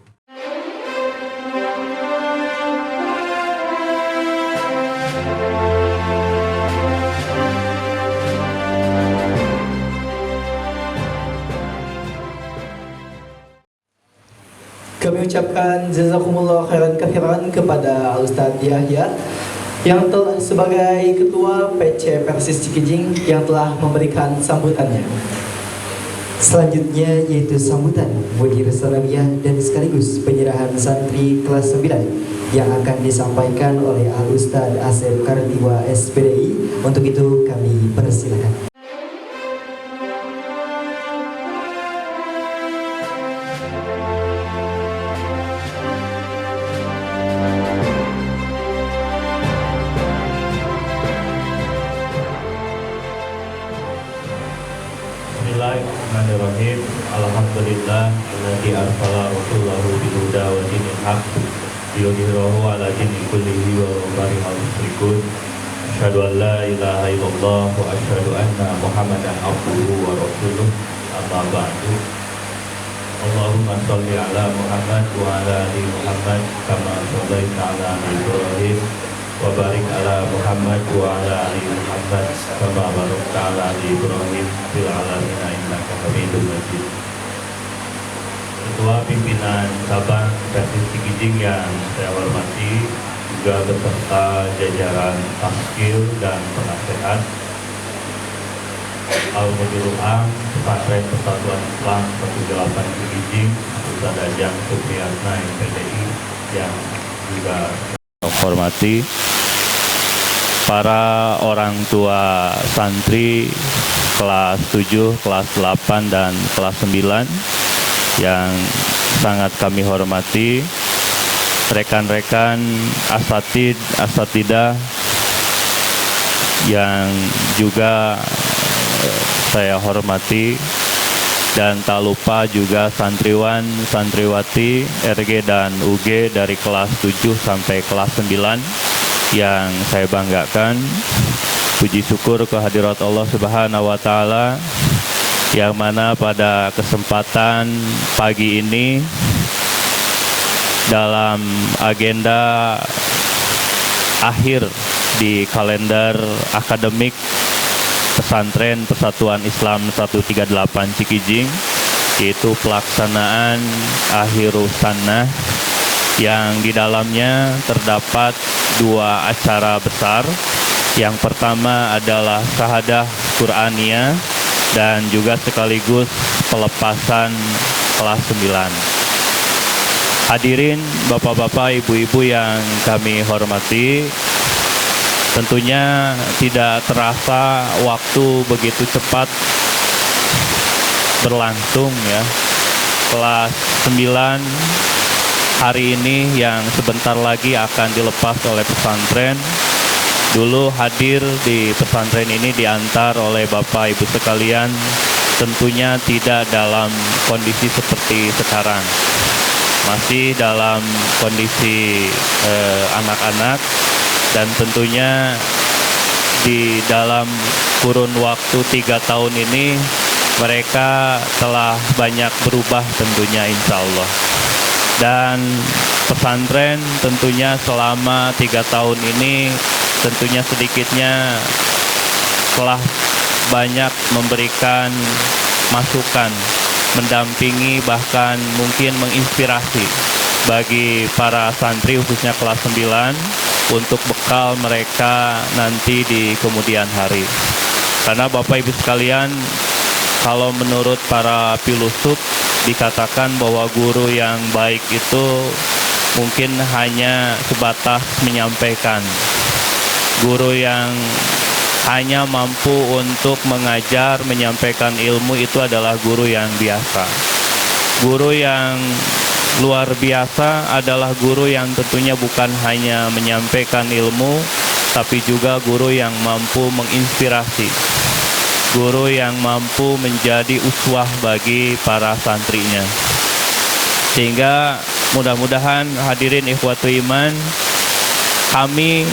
Kami ucapkan jazakumullah khairan katsiran kepada Al-Ustadz Yahya yang telah sebagai ketua PC Persis Cikijing yang telah memberikan sambutannya. Selanjutnya yaitu sambutan Mudir Sanawiyah dan sekaligus penyerahan santri kelas 9 yang akan disampaikan oleh Al-Ustadz Asep Kartiwa SPDI. Untuk itu kami persilakan. Bismillahirrahmanirrahim. Alhamdulillah alladzi arsala rasulahu bil huda wa dinil haq liyudhhirahu 'ala dini kullihi wa barihal musyrikun. Asyhadu an la ilaha illallah wa asyhadu anna Muhammadan abduhu wa rasuluh. Amma ba'du. Allahumma sholli ala Muhammad wa ala ali Muhammad kama shallaita ala ali Ibrahim wa barik ala Muhammad wa ala ali Muhammad kama barakta ala ali Ibrahim fil alamin innaka Hamidum Majid. Ketua Pimpinan Cabang Persis Cikijing yang saya hormati, juga beserta jajaran Taskil dan penasehat Al-Mudirul Am Pesantren Persatuan Islam 18 Cikijing, Ustaz Ajang Supriyatna MPDI, yang juga saya hormati para orang tua santri kelas 7, kelas 8, dan kelas 9 yang sangat kami hormati, rekan-rekan asatid, asatidah yang juga saya hormati, dan tak lupa juga santriwan, santriwati RG dan UG dari kelas 7 sampai kelas 9 yang saya banggakan. Puji syukur kehadirat Allah Subhanahu wa Ta'ala, yang mana pada kesempatan pagi ini dalam agenda akhir di kalender akademik Pesantren Persatuan Islam 138 Cikijing, yaitu pelaksanaan Akhirus Sanah, yang di dalamnya terdapat dua acara besar. Yang pertama adalah Syahadah Qur'aniyah dan juga sekaligus pelepasan kelas 9. Hadirin bapak-bapak, ibu-ibu yang kami hormati, tentunya tidak terasa waktu begitu cepat berlangsung ya. Kelas 9 hari ini yang sebentar lagi akan dilepas oleh pesantren. Dulu hadir di pesantren ini diantar oleh Bapak Ibu sekalian, tentunya tidak dalam kondisi seperti sekarang. Masih dalam kondisi anak-anak, dan tentunya di dalam kurun waktu 3 tahun ini mereka telah banyak berubah tentunya, insya Allah. Dan pesantren tentunya selama 3 tahun ini tentunya sedikitnya telah banyak memberikan masukan, mendampingi, bahkan mungkin menginspirasi bagi para santri khususnya kelas 9 untuk bekal mereka nanti di kemudian hari. Karena Bapak Ibu sekalian, kalau menurut para filosof dikatakan bahwa guru yang baik itu mungkin hanya sebatas menyampaikan. Guru yang hanya mampu untuk mengajar, menyampaikan ilmu, itu adalah guru yang biasa. Guru yang luar biasa adalah guru yang tentunya bukan hanya menyampaikan ilmu, tapi juga guru yang mampu menginspirasi. Guru yang mampu menjadi uswah bagi para santrinya. Sehingga mudah-mudahan hadirin ikhwatu iman, kami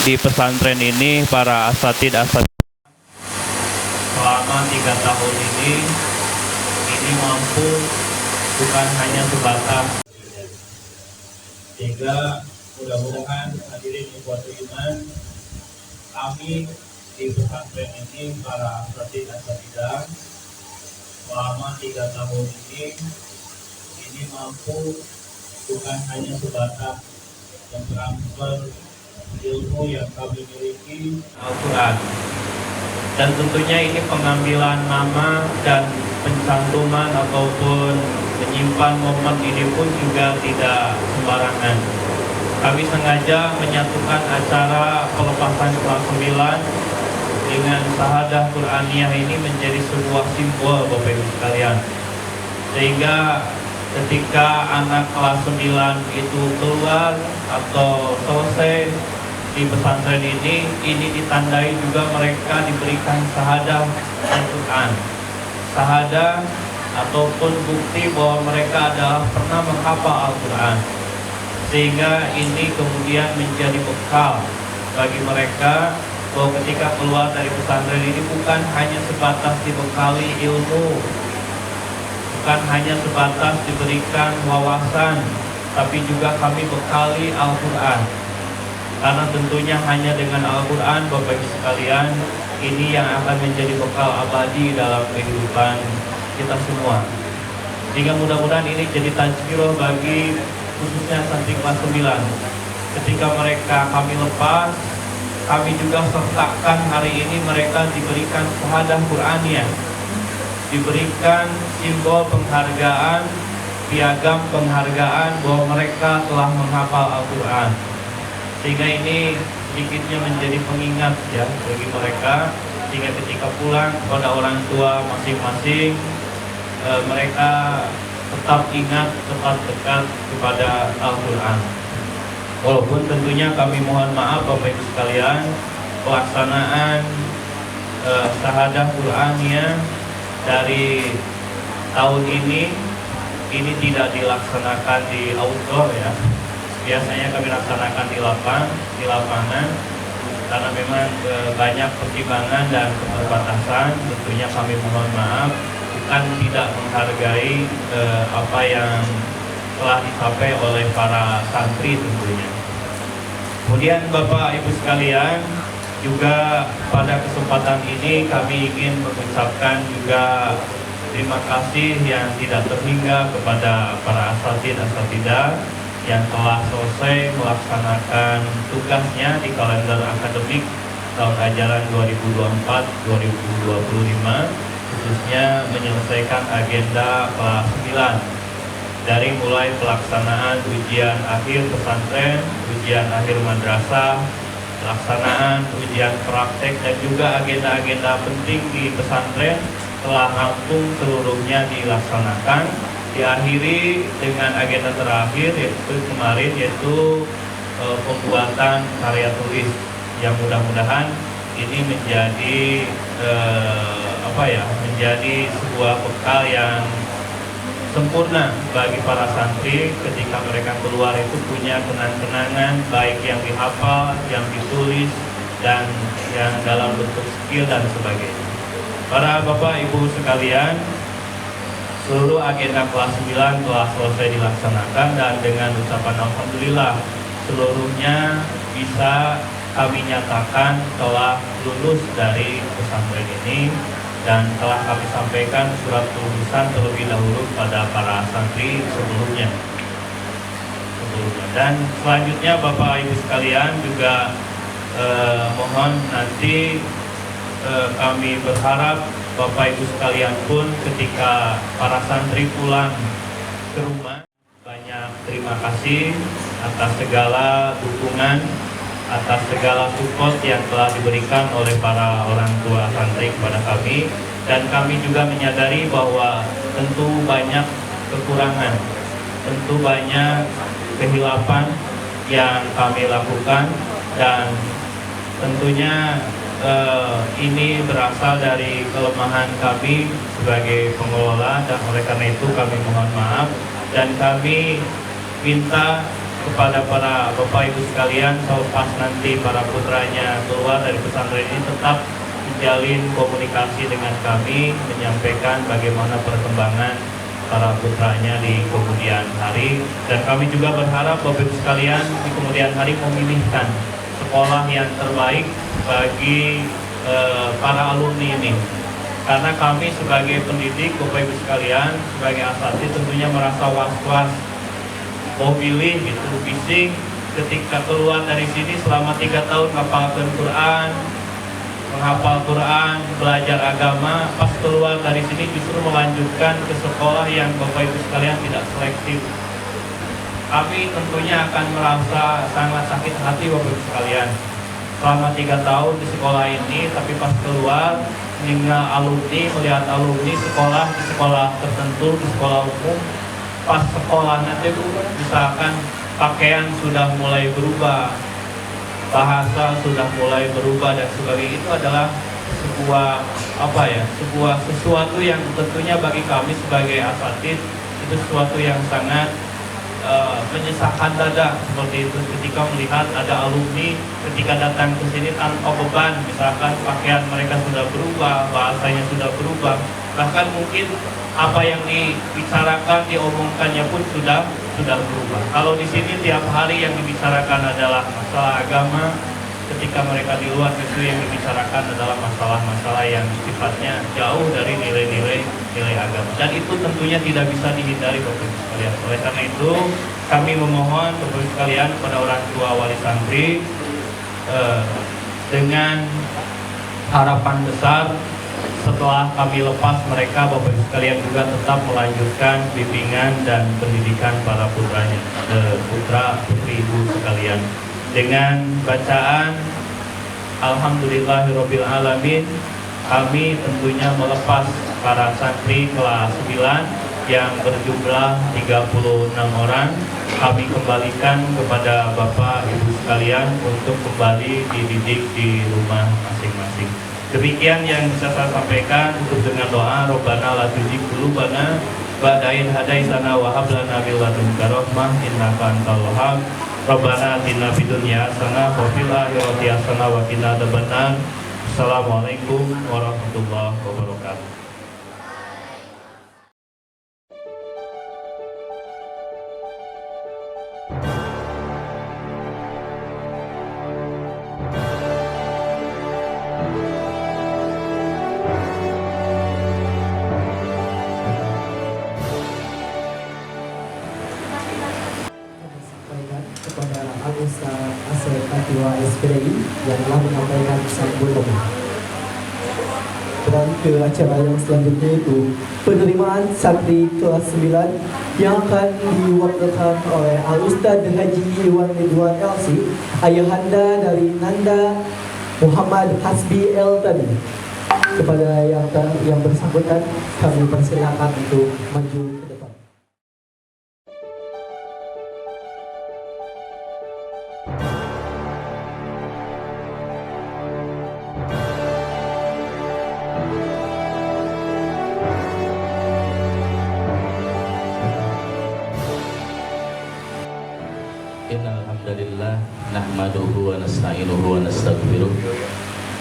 di pesantren ini, para asatid selama 3 tahun ini mampu bukan hanya sebatas, sehingga mudah-mudahan hadirin ikhwatu iman, kami di pesantren ini, para asatid asatidah selama 3 tahun ini mampu bukan hanya sebatas mentransfer ilmu yang kami miliki Al-Quran, dan tentunya ini pengambilan nama dan pencantuman ataupun menyimpan momen ini pun juga tidak sembarangan. Kami sengaja menyatukan acara pelepasan kelas 9 dengan Syahadah Qur'aniyah ini menjadi sebuah simbol Bapak Ibu sekalian, sehingga ketika anak kelas 9 itu keluar atau selesai di pesantren ini ditandai juga mereka diberikan syahadah Al-Quran, syahadah ataupun bukti bahwa mereka adalah pernah menghafal Al-Quran, sehingga ini kemudian menjadi bekal bagi mereka bahwa ketika keluar dari pesantren ini bukan hanya sebatas dibekali ilmu, bukan hanya sebatas diberikan wawasan, tapi juga kami bekali Al-Quran. Karena tentunya hanya dengan Al-Quran, Bapak Ibu sekalian, ini yang akan menjadi bekal abadi dalam kehidupan kita semua. Sehingga mudah-mudahan ini jadi tazkirah bagi khususnya santri kelas 9. Ketika mereka kami lepas, kami juga sertakan hari ini mereka diberikan syahadah Qur'aniyah, diberikan simbol penghargaan, piagam penghargaan bahwa mereka telah menghafal Al-Quran. Sehingga ini sedikitnya menjadi pengingat ya bagi mereka, sehingga ketika pulang kepada orang tua masing-masing, mereka tetap ingat, tetap dekat kepada Al-Quran. Walaupun tentunya kami mohon maaf Bapak Ibu sekalian, pelaksanaan syahadah Qur'aniyah dari tahun ini tidak dilaksanakan di outdoor ya. Biasanya kami laksanakan di lapangan, karena memang banyak pertimbangan dan keterbatasan. Tentunya kami mohon maaf, bukan tidak menghargai apa yang telah dicapai oleh para santri tentunya. Kemudian Bapak Ibu sekalian, juga pada kesempatan ini kami ingin mengucapkan juga terima kasih yang tidak terhingga kepada para asatidah yang telah selesai melaksanakan tugasnya di kalender akademik tahun ajaran 2024-2025, khususnya menyelesaikan agenda kelas 9 dari mulai pelaksanaan ujian akhir pesantren, ujian akhir madrasah, pelaksanaan ujian praktek, dan juga agenda-agenda penting di pesantren telah rampung seluruhnya dilaksanakan. Diakhiri dengan agenda terakhir yaitu kemarin, yaitu pembuatan karya tulis yang mudah-mudahan ini menjadi menjadi sebuah bekal yang sempurna bagi para santri ketika mereka keluar itu punya kenang-kenangan baik yang dihafal, yang ditulis, dan yang dalam bentuk skill dan sebagainya. Para Bapak Ibu sekalian, seluruh agenda kelas 9 telah selesai dilaksanakan, dan dengan ucapan alhamdulillah seluruhnya bisa kami nyatakan telah lulus dari pesantren ini, dan telah kami sampaikan surat kelulusan terlebih dahulu pada para santri sebelumnya. Dan selanjutnya Bapak Ibu sekalian juga mohon nanti kami berharap Bapak Ibu sekalian pun ketika para santri pulang ke rumah, banyak terima kasih atas segala dukungan, atas segala support yang telah diberikan oleh para orang tua santri kepada kami. Dan kami juga menyadari bahwa tentu banyak kekurangan, tentu banyak kehilapan yang kami lakukan, dan tentunya ini berasal dari kelemahan kami sebagai pengelola, dan oleh karena itu kami mohon maaf, dan kami minta kepada para Bapak Ibu sekalian, selepas nanti para putranya keluar dari pesantren ini, tetap menjalin komunikasi dengan kami, menyampaikan bagaimana perkembangan para putranya di kemudian hari. Dan kami juga berharap Bapak Ibu sekalian di kemudian hari memilihkan sekolah yang terbaik bagi para alumni ini, karena kami sebagai pendidik Bapak Ibu sekalian, sebagai asatidz tentunya merasa was-was, mau pilih gitu, bising ketika keluar dari sini selama 3 tahun menghafalkan Quran, menghafal Quran, belajar agama, pas keluar dari sini justru melanjutkan ke sekolah yang Bapak Ibu sekalian tidak selektif. Kami tentunya akan merasa sangat sakit hati Bapak Ibu sekalian. Selama 3 tahun di sekolah ini, tapi pas keluar melihat alumni sekolah di sekolah tertentu, di sekolah umum, pas sekolah nanti misalkan pakaian sudah mulai berubah, bahasa sudah mulai berubah dan sebagainya, itu adalah sebuah sesuatu yang tentunya bagi kami sebagai asatidz itu sesuatu yang sangat menyesakkan dada seperti itu ketika melihat ada alumni ketika datang ke sini tanpa beban, misalkan pakaian mereka sudah berubah, bahasanya sudah berubah, bahkan mungkin apa yang dibicarakan, diomongkannya pun sudah berubah. Kalau di sini tiap hari yang dibicarakan adalah masalah agama, ketika mereka di luar negeri yang dibicarakan adalah masalah-masalah yang sifatnya jauh dari nilai-nilai agama. Dan itu tentunya tidak bisa dihindari Bapak Ibu sekalian. Oleh karena itu kami memohon Bapak Ibu sekalian kepada orang tua wali santri dengan harapan besar setelah kami lepas mereka, Bapak Ibu sekalian juga tetap melanjutkan bimbingan dan pendidikan para putranya, putra putri ibu sekalian, dengan bacaan Alhamdulillahirabbil alamin. Kami tentunya melepas para santri kelas 9 yang berjumlah 36 orang. Kami kembalikan kepada Bapak Ibu sekalian untuk kembali dididik di rumah masing-masing. Demikian yang bisa saya sampaikan. Untuk dengan doa Rabbana la tuzigh qulubana ba'da idh hadaitana wa hab lana min ladunka rahmah innaka antal wahhab. Rabbana atina fid dunya hasanah wa fil akhirati hasanah wa qina adzabannar. Assalamualaikum warahmatullahi wabarakatuh. Kepada Al-Ustaz Asep Ketua SPDI yang telah menyampaikan sambutan. Dan ke acara yang selanjutnya itu penerimaan santri kelas 9 yang akan diwakilkan oleh Al-Ustaz Haji Iwan Ridwan LC, ayahanda dari Nanda Muhammad Hasbi L tadi. Kepada yang bersangkutan kami persilakan untuk maju ke depan. Innal hamdalillah nahmaduhu wa nasta'inuhu wa nastaghfiruh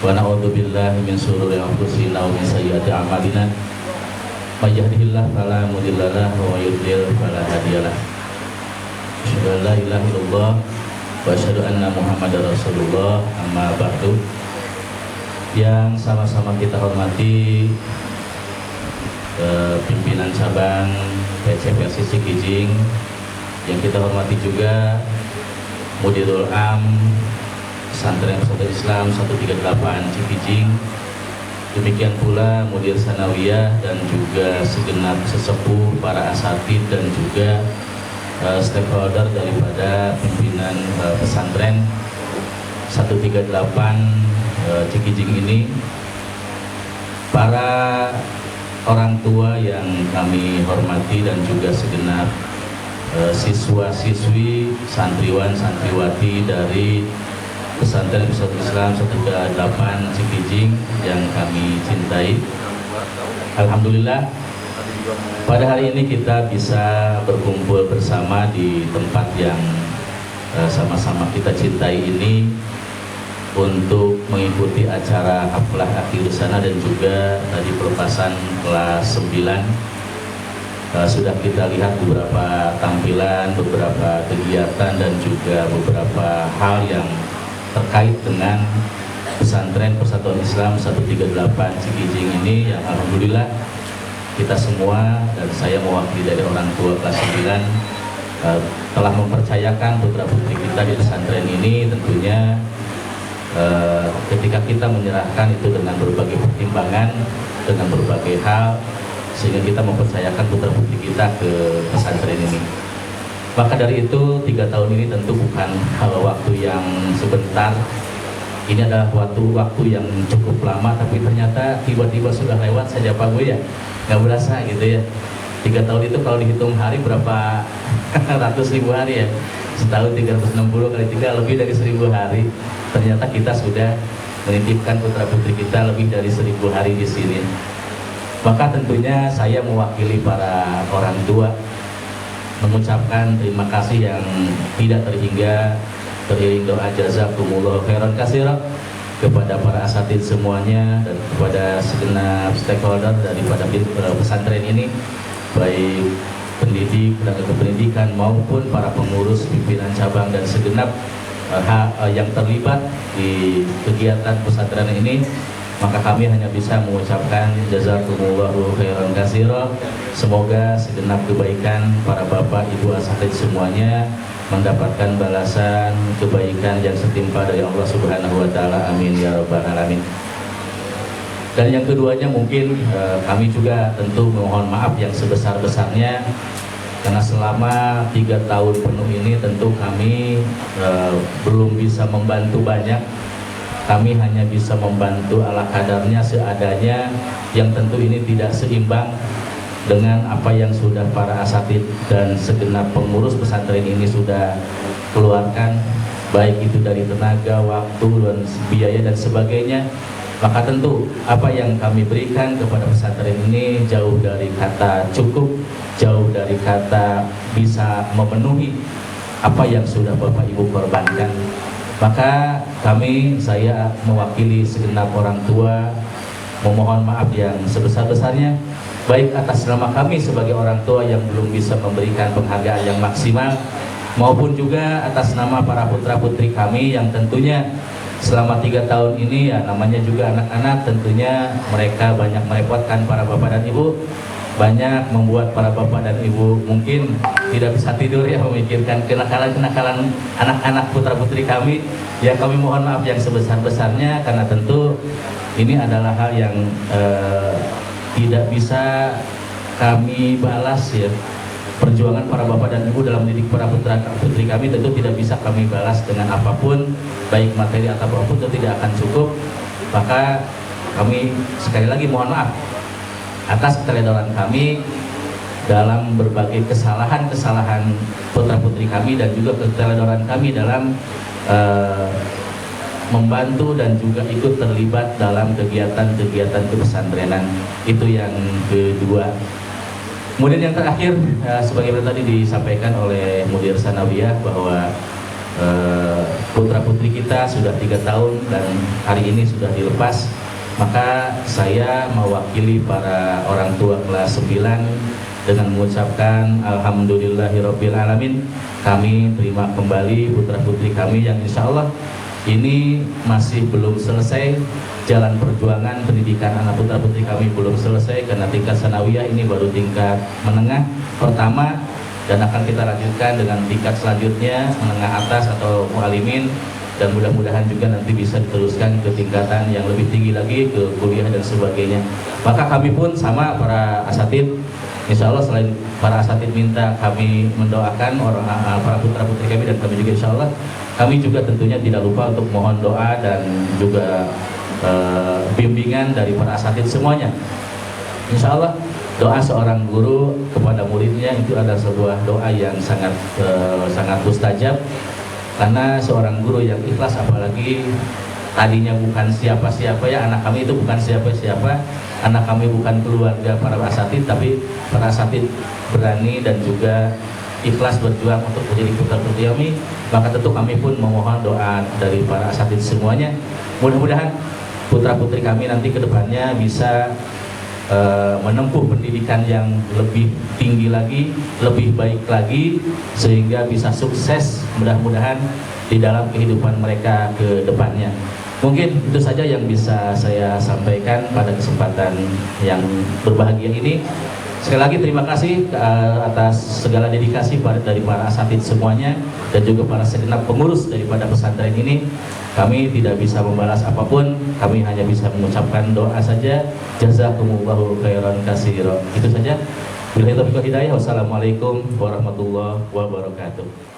wa na'udzu billahi min shururi anfusina wa min sayyiati a'malina. May yahdihillahu fala mudilla lahu wa may yudlil fala hadiyalah. Asyhadu an la ilaha illallah wa asyhadu anna Muhammadar Rasulullah. Amma ba'du. Yang sama-sama kita hormati pimpinan cabang PCPSI Cikijing, yang kita hormati juga Mudirul Am Pesantren Pesantren Islam 138 Cikijing, demikian pula Mudir Sanawiyah dan juga segenap sesepuh, para asatid dan juga stakeholder daripada pimpinan pesantren 138 Cikijing ini, para orang tua yang kami hormati dan juga segenap siswa-siswi, santriwan, santriwati dari Pesantren Pesantren Islam 138 Cikijing yang kami cintai. Alhamdulillah, pada hari ini kita bisa berkumpul bersama di tempat yang sama-sama kita cintai ini untuk mengikuti acara haflah akhir sana dan juga tadi pelepasan kelas 9. Sudah kita lihat beberapa tampilan, beberapa kegiatan dan juga beberapa hal yang terkait dengan Pesantren Persatuan Islam 138 Cikijing ini, yang alhamdulillah kita semua dan saya mewakili dari orang tua kelas 9 telah mempercayakan putra putri kita di pesantren ini. Tentunya ketika kita menyerahkan itu dengan berbagai pertimbangan, dengan berbagai hal, sehingga kita mempercayakan putra putri kita ke pesantren ini. Maka dari itu 3 tahun ini tentu bukan waktu yang sebentar. Ini adalah waktu yang cukup lama, tapi ternyata tiba-tiba sudah lewat saja Pak Bu ya, nggak berasa gitu ya. 3 tahun itu kalau dihitung hari berapa ratus ribu hari ya, setahun 360 kali 3 lebih dari 1000 hari. Ternyata kita sudah menitipkan putra putri kita lebih dari 1000 hari di sini. Maka tentunya saya mewakili para orang tua mengucapkan terima kasih yang tidak terhingga, teriring doa jazakumullah khairan katsira kepada para asatidz semuanya dan kepada segenap stakeholder daripada pesantren ini, baik pendidik, tenaga kependidikan maupun para pengurus, pimpinan cabang dan segenap yang terlibat di kegiatan pesantren ini. Maka kami hanya bisa mengucapkan jazakumullahu khairan katsira. Semoga segenap kebaikan para bapak ibu asatidz semuanya mendapatkan balasan kebaikan yang setimpal dari Allah Subhanahu wa taala. Amin ya rabbal alamin. Dan yang keduanya mungkin kami juga tentu mohon maaf yang sebesar-besarnya karena selama 3 tahun penuh ini tentu kami belum bisa membantu banyak. Kami hanya bisa membantu ala kadarnya, seadanya, yang tentu ini tidak seimbang dengan apa yang sudah para asatidz dan segenap pengurus pesantren ini sudah keluarkan, baik itu dari tenaga, waktu, dan biaya dan sebagainya. Maka tentu apa yang kami berikan kepada pesantren ini jauh dari kata cukup, jauh dari kata bisa memenuhi apa yang sudah Bapak Ibu korbankan. Maka saya mewakili segenap orang tua memohon maaf yang sebesar-besarnya, baik atas nama kami sebagai orang tua yang belum bisa memberikan penghargaan yang maksimal, maupun juga atas nama para putra-putri kami yang tentunya selama 3 tahun ini, ya namanya juga anak-anak, tentunya mereka banyak merepotkan para bapak dan ibu, banyak membuat para bapak dan ibu mungkin tidak bisa tidur ya, memikirkan kenakalan-kenakalan anak-anak putra-putri kami. Ya kami mohon maaf yang sebesar-besarnya, karena tentu ini adalah hal yang tidak bisa kami balas ya. Perjuangan para bapak dan ibu dalam mendidik para putra-putri kami tentu tidak bisa kami balas dengan apapun, baik materi atau apapun, itu tidak akan cukup. Maka kami sekali lagi mohon maaf atas keteledoran kami dalam berbagai kesalahan-kesalahan putra-putri kami, dan juga keteledoran kami dalam membantu dan juga ikut terlibat dalam kegiatan-kegiatan kepesantrenan. Itu yang kedua. Kemudian yang terakhir, sebagaimana tadi disampaikan oleh Mudir Sanawiyah bahwa putra-putri kita sudah 3 tahun dan hari ini sudah dilepas. Maka saya mewakili para orang tua kelas 9 dengan mengucapkan alhamdulillahirabbil alamin. Kami terima kembali putra-putri kami yang insya Allah ini masih belum selesai. Jalan perjuangan pendidikan anak putra-putri kami belum selesai, karena tingkat sanawiyah ini baru tingkat menengah pertama, dan akan kita lanjutkan dengan tingkat selanjutnya menengah atas atau mualimin, dan mudah-mudahan juga nanti bisa diteruskan ke tingkatan yang lebih tinggi lagi, ke kuliah dan sebagainya. Maka kami pun sama para asatidz, insya Allah selain para asatidz minta kami mendoakan para putra-putri kami, dan kami juga insya Allah kami juga tentunya tidak lupa untuk mohon doa dan juga bimbingan dari para asatidz semuanya. Insya Allah doa seorang guru kepada muridnya itu adalah sebuah doa yang sangat mustajab, karena seorang guru yang ikhlas, apalagi tadinya bukan siapa-siapa ya, anak kami itu bukan siapa-siapa, anak kami bukan keluarga para asatidz, tapi para asatidz berani dan juga ikhlas berjuang untuk menjadi putra-putri kami. Maka tentu kami pun memohon doa dari para asatidz semuanya, mudah-mudahan putra-putri kami nanti ke depannya bisa menempuh pendidikan yang lebih tinggi lagi, lebih baik lagi, sehingga bisa sukses mudah-mudahan di dalam kehidupan mereka ke depannya. Mungkin itu saja yang bisa saya sampaikan pada kesempatan yang berbahagia ini. Sekali lagi terima kasih atas segala dedikasi dari para asatidz semuanya, dan juga para segenap pengurus daripada pesantren ini. Kami tidak bisa membalas apapun, kami hanya bisa mengucapkan doa saja. Jazakumullahu khairan katsira. Itu saja. Billahi taufiq wal hidayah. Wassalamualaikum warahmatullahi wabarakatuh.